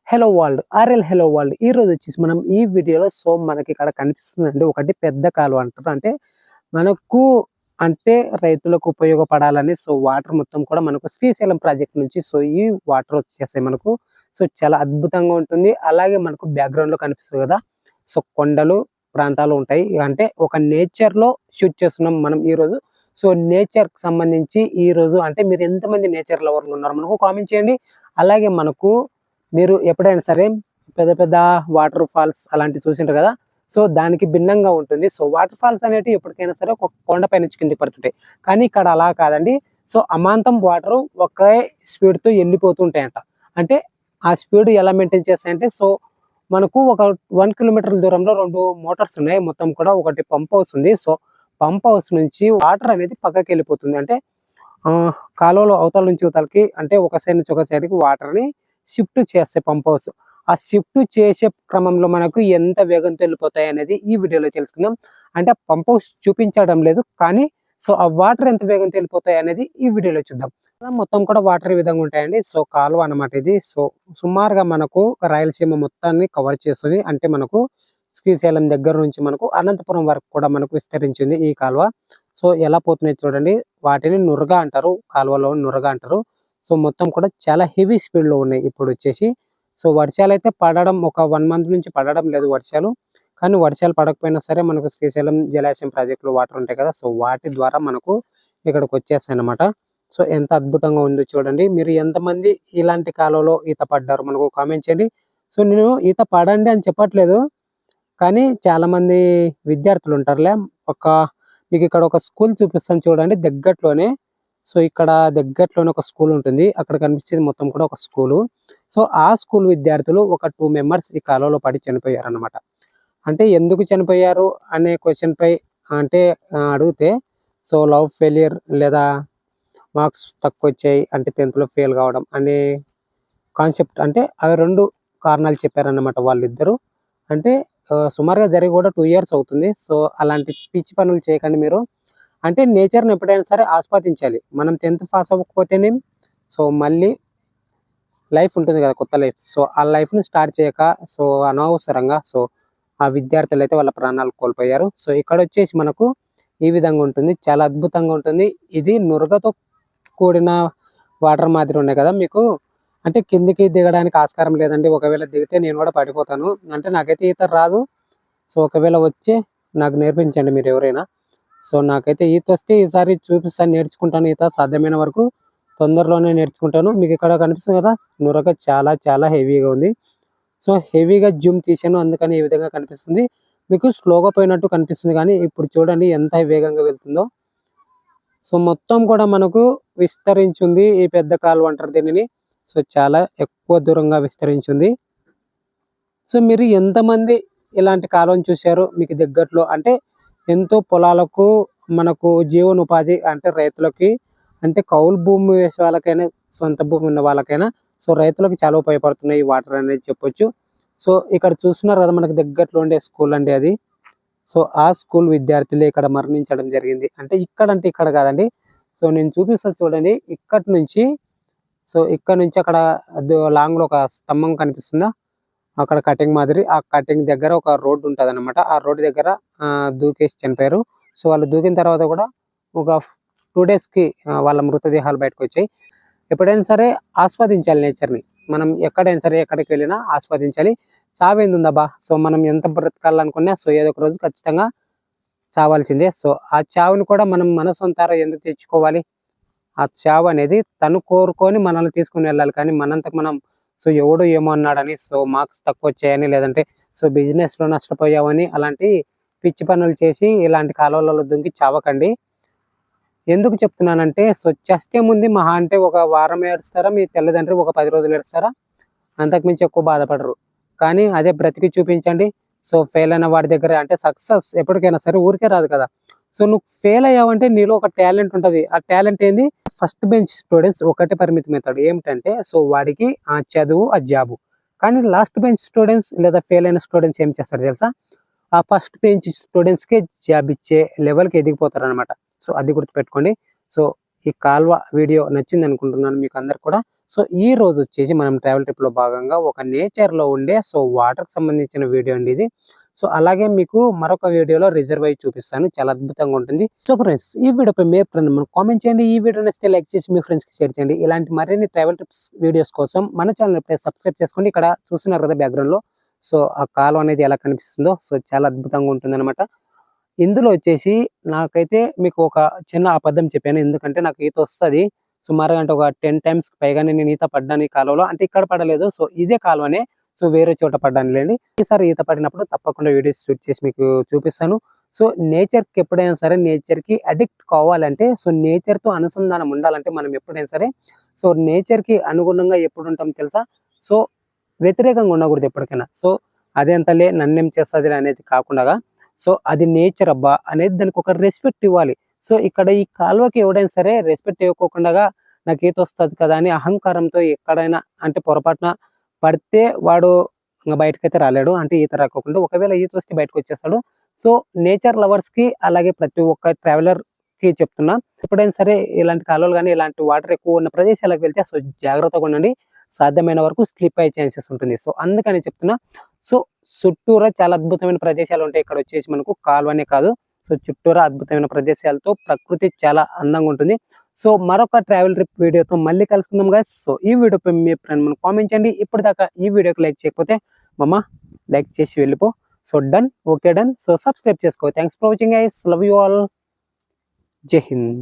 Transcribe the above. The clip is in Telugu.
Hello world RL hello world ఈ రోజు వచ్చేసి మనం ఈ వీడియోలో మనకి ఇక్కడ కనిపిస్తుందండి ఒకటి పెద్ద కాలువ అంటారు. అంటే మనకు రైతులకు ఉపయోగపడాలని వాటర్ మొత్తం కూడా మనకు శ్రీశైలం ప్రాజెక్ట్ నుంచి ఈ వాటర్ వచ్చేసాయి మనకు. చాలా అద్భుతంగా ఉంటుంది. అలాగే మనకు బ్యాక్గ్రౌండ్ లో కనిపిస్తుంది కదా, కొండలు ప్రాంతాలు ఉంటాయి. అంటే ఒక నేచర్ లో షూట్ చేస్తున్నాం మనం ఈ రోజు. నేచర్ కి సంబంధించి ఈ రోజు అంటే మీరు ఎంతమంది నేచర్ లవర్లు ఉన్నారు మనకు కామెంట్ చేయండి. అలాగే మనకు మీరు ఎప్పుడైనా సరే పెద్ద పెద్ద వాటర్ ఫాల్స్ అలాంటివి చూసింటారు కదా, దానికి భిన్నంగా ఉంటుంది. వాటర్ ఫాల్స్ అనేవి ఎప్పటికైనా సరే ఒక కొండపై నుంచి కిందికి పడుతుంటాయి. కానీ ఇక్కడ అలా కాదండి. అమాంతం వాటర్ ఒకే స్పీడ్ తో వెళ్ళిపోతుంటాయంట. అంటే ఆ స్పీడ్ ఎలా మెయింటైన్ చేస్తాయంటే మనకు ఒక 1 కిలోమీటర్ల దూరంలో 2 మోటార్స్ ఉన్నాయి. మొత్తం కూడా ఒకటి పంప్ హౌస్ ఉంది. పంప్ హౌస్ నుంచి వాటర్ అనేది పక్కకి వెళ్ళిపోతుంది. అంటే కాలువలో అవతల నుంచి అవతలకి, అంటే ఒక సైడ్ నుంచి ఒక సైడ్ కి వాటర్ ని షిఫ్ట్ చేస్తాయి పంప్ హౌస్. ఆ షిఫ్ట్ చేసే క్రమంలో మనకు ఎంత వేగంతో వెళ్ళిపోతాయి అనేది ఈ వీడియోలో తెలుసుకుందాం. అంటే పంప్ హౌస్ చూపించడం లేదు, కానీ ఆ వాటర్ ఎంత వేగంతో వెళ్ళిపోతాయి అనేది ఈ వీడియోలో చూద్దాం. మొత్తం కూడా వాటర్ ఈ విధంగా ఉంటాయండి. కాలువ అన్నమాట ఇది. సుమారుగా మనకు రాయలసీమ మొత్తాన్ని కవర్ చేస్తుంది. అంటే మనకు శ్రీశైలం దగ్గర నుంచి మనకు అనంతపురం వరకు కూడా మనకు విస్తరించింది ఈ కాలువ. ఎలా పోతున్నాయి చూడండి. వాటిని నురగ అంటారు, కాలువలో నురగ అంటారు. మొత్తం కూడా చాలా హెవీ స్పీడ్ లో ఉన్నాయి ఇప్పుడు వచ్చేసి. వర్షాలు అయితే పడడం ఒక 1 మంత్ నుంచి పడడం లేదు వర్షాలు. కానీ వర్షాలు పడకపోయినా సరే మనకు శ్రీశైలం జలాశయం ప్రాజెక్టులో వాటర్ ఉంటాయి కదా, వాటి ద్వారా మనకు ఇక్కడికి వచ్చేస్తాయి అన్నమాట. ఎంత అద్భుతంగా ఉందో చూడండి. మీరు ఎంతమంది ఇలాంటి కాలంలో ఈత పడ్డారు మనకు కామెంట్ చేయండి. నేను ఈత పడండి అని చెప్పట్లేదు, కానీ చాలా మంది విద్యార్థులు ఉంటారులే. మీకు ఇక్కడ ఒక స్కూల్ చూపిస్తాను చూడండి దగ్గరలోనే. ఇక్కడ దగ్గరలోనే ఒక స్కూల్ ఉంటుంది. అక్కడ కనిపించేది మొత్తం కూడా ఒక స్కూలు. ఆ స్కూల్ విద్యార్థులు ఒక 2 మెంబర్స్ ఈ కాలంలో పడి చనిపోయారు అన్నమాట. అంటే ఎందుకు చనిపోయారు అనే క్వశ్చన్ పై అంటే అడిగితే లవ్ ఫెయిలియర్ లేదా మార్క్స్ తక్కువ వచ్చాయి, అంటే 10th లో ఫెయిల్ కావడం అనే కాన్సెప్ట్, అంటే అవి 2 కారణాలు చెప్పారన్నమాట వాళ్ళిద్దరు. అంటే సుమారుగా జరిగి కూడా 2 years అవుతుంది. అలాంటి పిచ్చి పనులు చేయకండి మీరు. అంటే నేచర్ని ఎప్పుడైనా సరే ఆస్వాదించాలి. మనం 10th పాస్ అవ్వకపోతేనే మళ్ళీ లైఫ్ ఉంటుంది కదా, కొత్త లైఫ్. ఆ లైఫ్ని స్టార్ట్ చేయక అనవసరంగా ఆ విద్యార్థులు అయితే వాళ్ళ ప్రాణాలు కోల్పోయారు. ఇక్కడ వచ్చేసి మనకు ఈ విధంగా ఉంటుంది. చాలా అద్భుతంగా ఉంటుంది. ఇది నురగతో కూడిన వాటర్ మాదిరి ఉన్నాయి కదా మీకు. అంటే కిందికి దిగడానికి ఆస్కారం లేదండి. ఒకవేళ దిగితే నేను కూడా పడిపోతాను. అంటే నాకైతే ఈత రాదు. ఒకవేళ వచ్చి నాకు నేర్పించండి మీరు ఎవరైనా. నాకైతే ఈత వస్తే ఈసారి చూపిస్తాను, నేర్చుకుంటాను ఈత సాధ్యమైన వరకు. తొందరలోనే నేర్చుకుంటాను. మీకు ఇక్కడ కనిపిస్తుంది కదా, నురగ చాలా చాలా హెవీగా ఉంది. హెవీగా జూమ్ తీసాను, అందుకని ఈ విధంగా కనిపిస్తుంది. మీకు స్లోగా పోయినట్టు కనిపిస్తుంది, కానీ ఇప్పుడు చూడండి ఎంత వేగంగా వెళ్తుందో. మొత్తం కూడా మనకు విస్తరించింది ఈ పెద్ద కాలువ అంటారు దీనిని. చాలా ఎక్కువ దూరంగా విస్తరించింది. మీరు ఎంతమంది ఇలాంటి కాలువను చూశారు మీకు దగ్గరలో? అంటే ఎంతో పొలాలకు మనకు జీవనోపాధి, అంటే రైతులకి, అంటే కౌలు భూమి వేసే వాళ్ళకైనా సొంత భూమి ఉన్న వాళ్ళకైనా రైతులకు చాలా ఉపయోగపడుతున్నాయి ఈ వాటర్ అనేది చెప్పొచ్చు. ఇక్కడ చూస్తున్నారు కదా మనకు దగ్గరలో ఉండే స్కూల్ అండి అది. ఆ స్కూల్ విద్యార్థులు ఇక్కడ మరణించడం జరిగింది. అంటే ఇక్కడ కాదండి. నేను చూపిస్తాను చూడండి. ఇక్కడ నుంచి అక్కడ లాంగ్ లో ఒక స్తంభం కనిపిస్తుందా, అక్కడ కటింగ్ మాదిరి. ఆ కటింగ్ దగ్గర ఒక రోడ్డు ఉంటుంది అనమాట. ఆ రోడ్డు దగ్గర దూకేసి చనిపోయారు. వాళ్ళు దూకిన తర్వాత కూడా ఒక 2 days కి వాళ్ళ మృతదేహాలు బయటకు వచ్చాయి. ఎప్పుడైనా సరే ఆస్వాదించాలి నేచర్ని. మనం ఎక్కడైనా సరే ఎక్కడికి వెళ్ళినా ఆస్వాదించాలి. చావేంది ఉందబ్బా. మనం ఎంత బ్రతకాలనుకున్నా ఏదో ఒక రోజు ఖచ్చితంగా చావాల్సిందే. ఆ చావుని కూడా మనం మన సొంతారా ఎందుకు తెచ్చుకోవాలి? ఆ చావు అనేది తను కోరుకొని మనల్ని తీసుకుని వెళ్ళాలి. కానీ మనంతకు మనం ఎవడు ఏమో అన్నాడని, మార్క్స్ తక్కువ వచ్చాయని, లేదంటే బిజినెస్ లో నష్టపోయామని అలాంటి పిచ్చి పనులు చేసి ఇలాంటి కాలువలలో దుంకి చావకండి. ఎందుకు చెప్తున్నానంటే చస్తే ముందు మహా అంటే ఒక వారం ఏడుస్తారా మీ తల్లిదండ్రులు, ఒక 10 రోజులు ఏడుస్తారా, అంతకుమించి ఎక్కువ బాధపడరు. కానీ అదే బ్రతికి చూపించండి. ఫెయిల్ అయిన వాడి దగ్గర, అంటే సక్సెస్ ఎప్పటికైనా సరే ఊరికే రాదు కదా. నువ్వు ఫెయిల్ అయ్యావంటే నీలో ఒక టాలెంట్ ఉంటుంది. ఆ టాలెంట్ ఏంది? ఫస్ట్ బెంచ్ స్టూడెంట్స్ ఒకటే పరిమితం అవుతాడు. ఏమిటంటే వాడికి ఆ చదువు, ఆ జాబు. కానీ లాస్ట్ బెంచ్ స్టూడెంట్స్ లేదా ఫెయిల్ అయిన స్టూడెంట్స్ ఏం చేస్తారు తెలుసా? ఆ ఫస్ట్ బెంచ్ స్టూడెంట్స్కే జాబ్ ఇచ్చే లెవెల్కి ఎదిగిపోతారు అనమాట. అది గుర్తుపెట్టుకోండి. ఈ కాల్వ వీడియో నచ్చింది అనుకుంటున్నాను మీకు అందరికి కూడా. సో ఈ రోజు వచ్చేసి మనం ట్రావెల్ ట్రిప్ లో భాగంగా ఒక నేచర్ లో ఉండే సో వాటర్ కి సంబంధించిన వీడియో అండి ఇది. సో అలాగే మీకు మరొక వీడియోలో రిజర్వ్ అయ్యి చూపిస్తాను, చాలా అద్భుతంగా ఉంటుంది. సో ఫ్రెండ్స్, ఈ వీడియోపై మీ ఫ్రెండ్ మనం కామెంట్ చేయండి, ఈ వీడియో నచ్చితే లైక్ చేసి మీ ఫ్రెండ్స్ కి షేర్ చేయండి. ఇలాంటి మరిన్ని ట్రావెల్ ట్రిప్స్ వీడియోస్ కోసం మన ఛానల్ ఇప్పుడే సబ్స్క్రైబ్ చేసుకోండి. ఇక్కడ చూస్తున్నారు కదా బ్యాక్గ్రౌండ్ లో, సో ఆ కాలువ అనేది ఎలా కనిపిస్తుందో సో చాలా అద్భుతంగా ఉంటుంది అనమాట. ఇందులో వచ్చేసి నాకైతే మీకు ఒక చిన్న అబద్ధం చెప్పాను, ఎందుకంటే నాకు ఈత వస్తుంది. సుమారుగా అంటే ఒక 10 టైమ్స్ పైగానే నేను ఈత పడ్డాను ఈ కాలువలో. అంటే ఇక్కడ పడలేదు, సో ఇదే కాలువనే, సో వేరే చోట పడ్డాను లేండి. ఈసారి ఈత పడినప్పుడు తప్పకుండా వీడియోస్ షూట్ చేసి మీకు చూపిస్తాను. సో నేచర్ కి ఎప్పుడైనా సరే, నేచర్ కి అడిక్ట్ కావాలంటే, సో నేచర్ తో అనుసంధానం ఉండాలంటే మనం ఎప్పుడైనా సరే సో నేచర్ కి అనుగుణంగా ఎప్పుడు ఉంటాం తెలుసా? సో వ్యతిరేకంగా ఉండకూడదు ఎప్పటికైనా. సో అదేంతలే నన్నేం చేస్తుంది అనేది కాకుండా, సో అది నేచర్ అబ్బా అనేది దానికి ఒక రెస్పెక్ట్ ఇవ్వాలి. సో ఇక్కడ ఈ కాలువకి ఎవడైనా సరే రెస్పెక్ట్ ఇవ్వకోకుండా నాకు ఈత వస్తుంది కదా అని అహంకారంతో ఎక్కడైనా అంటే పొరపాటున పడితే వాడు ఇంకా బయటకైతే రాలేడు, అంటే ఈత రాకోకుండా. ఒకవేళ ఈత వస్తే బయటకు వచ్చేస్తాడు. సో నేచర్ లవర్స్ కి అలాగే ప్రతి ఒక్క ట్రావెలర్ కి చెప్తున్నా, ఎప్పుడైనా సరే ఇలాంటి కాలువలు కానీ ఇలాంటి వాటర్ ఎక్కువ ఉన్న ప్రదేశాలకు వెళ్తే సో జాగ్రత్తగా ఉండండి. సాధ్యమైన వరకు స్లిప్ అయ్యే ఛాన్సెస్ ఉంటుంది. సో అందుకని చెప్తున్నా. సో చుట్టూరా చాలా అద్భుతమైన ప్రదేశాలు ఉంటాయి. ఇక్కడ వచ్చేసి మనకు కాలువనే కాదు, సో చుట్టూరా అద్భుతమైన ప్రదేశాలతో ప్రకృతి చాలా అందంగా ఉంటుంది. సో మరొక ట్రావెల్ ట్రిప్ వీడియోతో మళ్ళీ కలుసుకుందాం గైస్. సో ఈ వీడియోపై మీ ఫ్రెండ్ మనం కామెంట్ చేయండి. ఇప్పటిదాకా ఈ వీడియోకి లైక్ చేయకపోతే మమ్మ లైక్ చేసి వెళ్ళిపో. So done, okay done. So subscribe చేసుకో. Thanks for watching guys, love you all, Jai Hind.